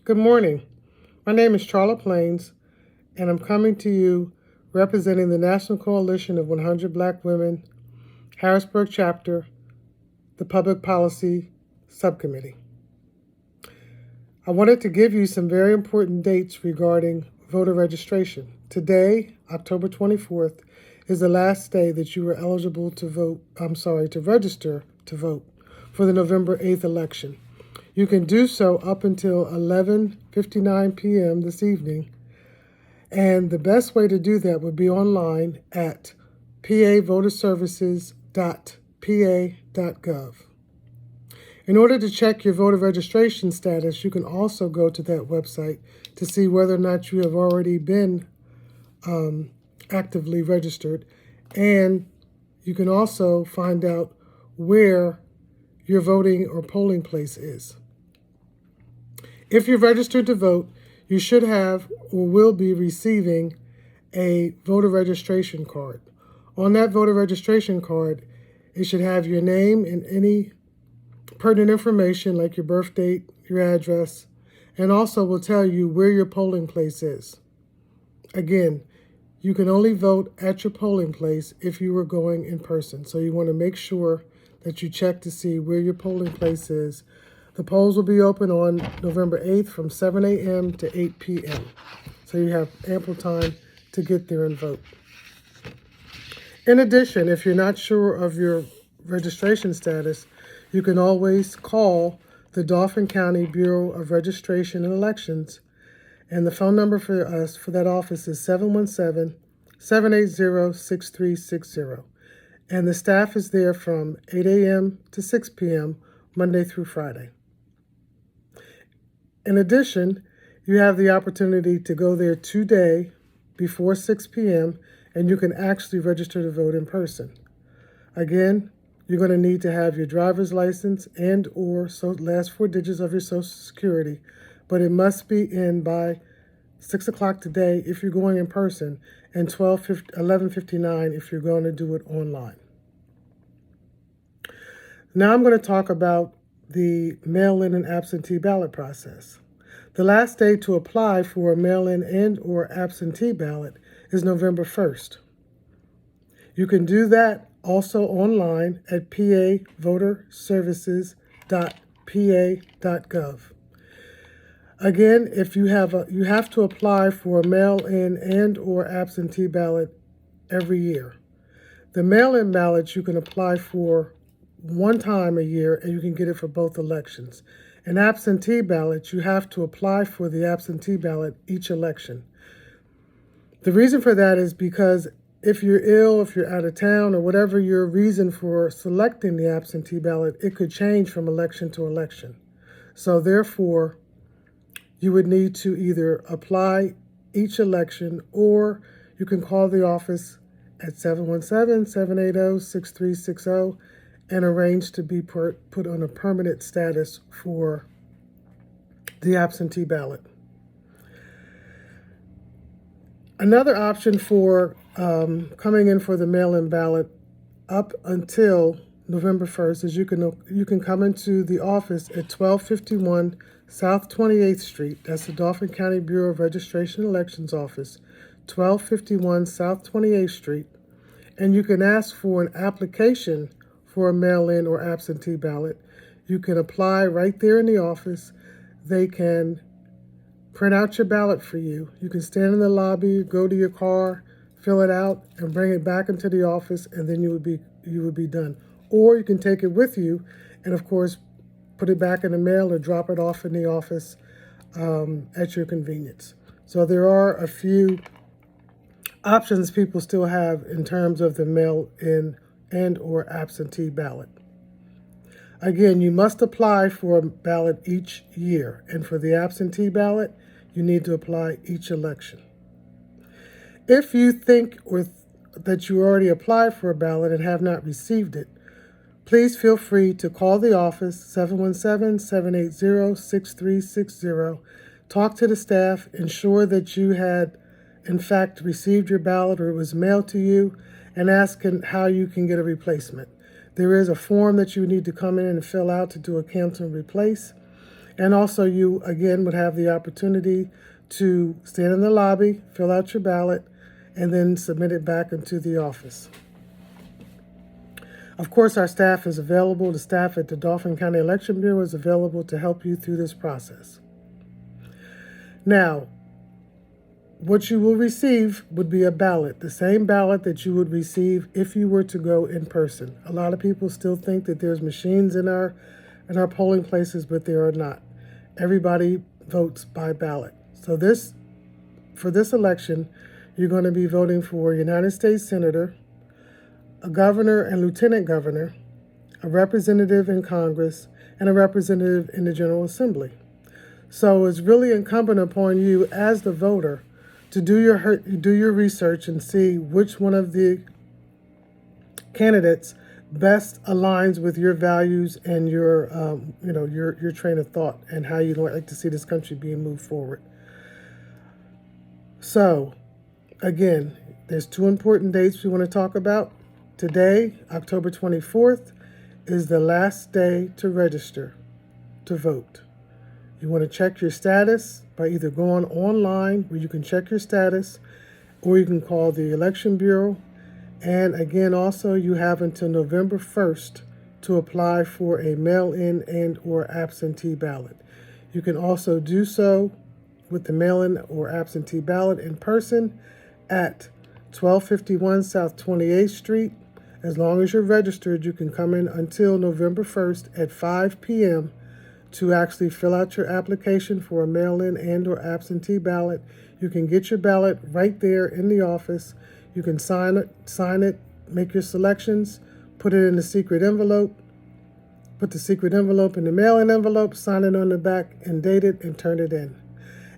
Good morning. My name is Charlotte Plains, and I'm coming to you representing the National Coalition of 100 Black Women, Harrisburg Chapter, the Public Policy Subcommittee. I wanted to give you some very important dates regarding voter registration. Today, October 24th, is the last day that you are eligible to register to vote for the November 8th election. You can do so up until 11:59 p.m. this evening, and the best way to do that would be online at pavoterservices.pa.gov. In order to check your voter registration status, you can also go to that website to see whether or not you have already been actively registered, and you can also find out where your voting or polling place is. If you're registered to vote, you should have or will be receiving a voter registration card. On that voter registration card, it should have your name and any pertinent information like your birth date, your address, and also will tell you where your polling place is. Again, you can only vote at your polling place if you are going in person. So you want to make sure that you check to see where your polling place is. The polls will be open on November 8th from 7 a.m. to 8 p.m. So you have ample time to get there and vote. In addition, if you're not sure of your registration status, you can always call the Dauphin County Bureau of Registration and Elections, and the phone number for us for that office is 717-780-6360. And the staff is there from 8 a.m. to 6 p.m. Monday through Friday. In addition, you have the opportunity to go there today before 6 p.m. and you can actually register to vote in person. Again, you're going to need to have your driver's license and or last four digits of your Social Security, but it must be in by 6 o'clock today if you're going in person, and 11:59 if you're going to do it online. Now I'm going to talk about the mail-in and absentee ballot process. The last day to apply for a mail-in and or absentee ballot is November 1st. You can do that also online at pavoterservices.pa.gov. Again, if you have to apply for a mail-in and or absentee ballot every year. The mail-in ballots you can apply for one time a year, and you can get it for both elections. An absentee ballot, you have to apply for the absentee ballot each election. The reason for that is because if you're ill, if you're out of town, or whatever your reason for selecting the absentee ballot, it could change from election to election. So therefore, you would need to either apply each election, or you can call the office at 717-780-6360 and arrange to be put on a permanent status for the absentee ballot. Another option for coming in for the mail-in ballot up until November 1st is you can come into the office at 1251 South 28th Street. That's the Dauphin County Bureau of Registration and Elections office, 1251 South 28th Street, and you can ask for an application for a mail-in or absentee ballot. You can apply right there in the office. They can print out your ballot for you. You can stand in the lobby, go to your car, fill it out, and bring it back into the office, and then you would be done. Or you can take it with you, and of course, put it back in the mail or drop it off in the office at your convenience. So there are a few options people still have in terms of the mail-in and or absentee ballot. Again, you must apply for a ballot each year, and for the absentee ballot, you need to apply each election. If you think that you already applied for a ballot and have not received it, please feel free to call the office, 717-780-6360, talk to the staff, ensure that you had, in fact, received your ballot or it was mailed to you, and ask how you can get a replacement. There is a form that you need to come in and fill out to do a cancel and replace. And also you, again, would have the opportunity to stand in the lobby, fill out your ballot, and then submit it back into the office. Of course, our staff is available. The staff at the Dauphin County Election Bureau is available to help you through this process. Now, what you will receive would be a ballot, the same ballot that you would receive if you were to go in person. A lot of people still think that there's machines in our polling places, but there are not. Everybody votes by ballot. So for this election, you're going to be voting for a United States Senator, a governor and lieutenant governor, a representative in Congress, and a representative in the General Assembly. So it's really incumbent upon you as the voter to do your research and see which one of the candidates best aligns with your values and your train of thought and how you'd like to see this country being moved forward. So, again, there's two important dates we want to talk about. Today, October 24th, is the last day to register to vote. You want to check your status by either going online where you can check your status, or you can call the Election Bureau. And again, also, you have until November 1st to apply for a mail-in and or absentee ballot. You can also do so with the mail-in or absentee ballot in person at 1251 South 28th Street. As long as you're registered, you can come in until November 1st at 5 p.m. to actually fill out your application for a mail-in and or absentee ballot. You can get your ballot right there in the office. You can sign it, make your selections, put it in the secret envelope, put the secret envelope in the mail-in envelope, sign it on the back, and date it and turn it in.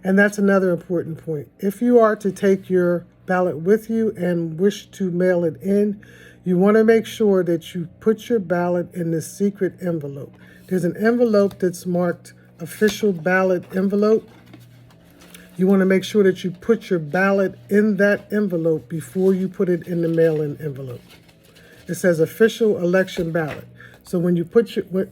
And that's another important point. If you are to take your ballot with you and wish to mail it in, you want to make sure that you put your ballot in the secret envelope. There's an envelope that's marked official ballot envelope. You want to make sure that you put your ballot in that envelope before you put it in the mail-in envelope. It says official election ballot. So when you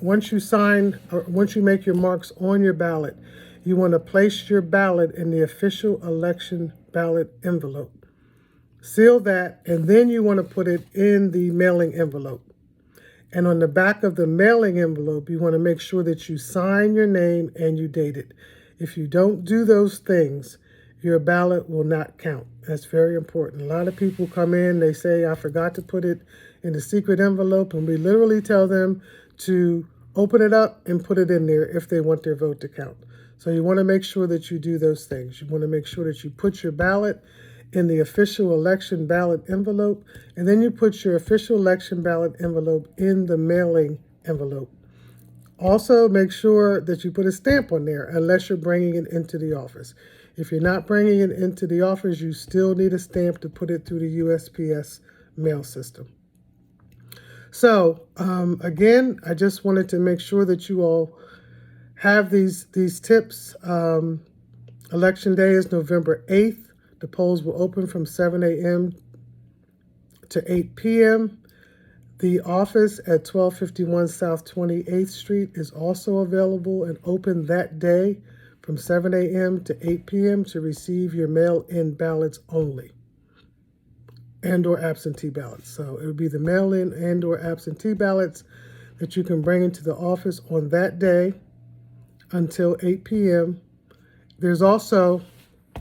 once you make your marks on your ballot, you want to place your ballot in the official election ballot envelope. Seal that, and then you want to put it in the mailing envelope. And on the back of the mailing envelope, you want to make sure that you sign your name and you date it. If you don't do those things, your ballot will not count. That's very important. A lot of people come in, they say, I forgot to put it in the secret envelope, and we literally tell them to open it up and put it in there if they want their vote to count. So you want to make sure that you do those things. You want to make sure that you put your ballot in the official election ballot envelope, and then you put your official election ballot envelope in the mailing envelope. Also, make sure that you put a stamp on there unless you're bringing it into the office. If you're not bringing it into the office, you still need a stamp to put it through the USPS mail system. So, again, I just wanted to make sure that you all have these tips. Election day is November 8th. The polls will open from 7 a.m. to 8 p.m. The office at 1251 South 28th Street is also available and open that day from 7 a.m. to 8 p.m. to receive your mail-in ballots only and or absentee ballots. So it would be the mail-in and or absentee ballots that you can bring into the office on that day until 8 p.m. There's also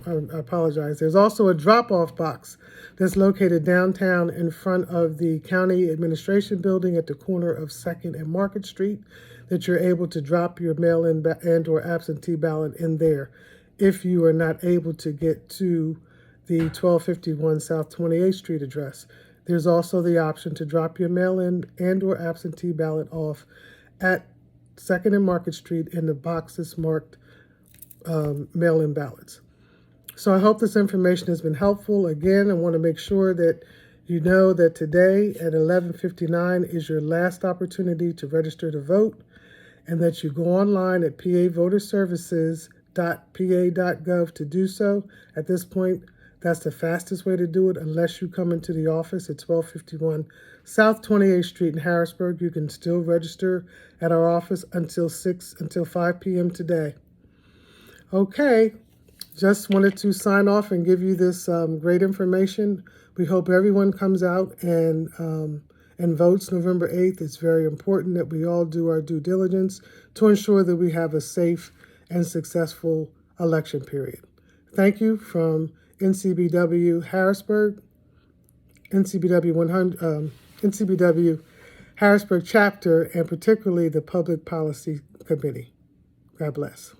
There's also a drop-off box that's located downtown in front of the county administration building at the corner of 2nd and Market Street that you're able to drop your mail-in and or absentee ballot in there if you are not able to get to the 1251 South 28th Street address. There's also the option to drop your mail-in and or absentee ballot off at 2nd and Market Street in the boxes marked mail-in ballots. So I hope this information has been helpful. Again, I want to make sure that you know that today at 11:59 is your last opportunity to register to vote, and that you go online at pavoterservices.pa.gov to do so. At this point, that's the fastest way to do it unless you come into the office at 1251 South 28th Street in Harrisburg. You can still register at our office until 5 p.m. today. Okay, just wanted to sign off and give you this great information. We hope everyone comes out and votes November 8th. It's very important that we all do our due diligence to ensure that we have a safe and successful election period. Thank you from NCBW Harrisburg, NCBW Harrisburg chapter, and particularly the Public Policy Committee. God bless.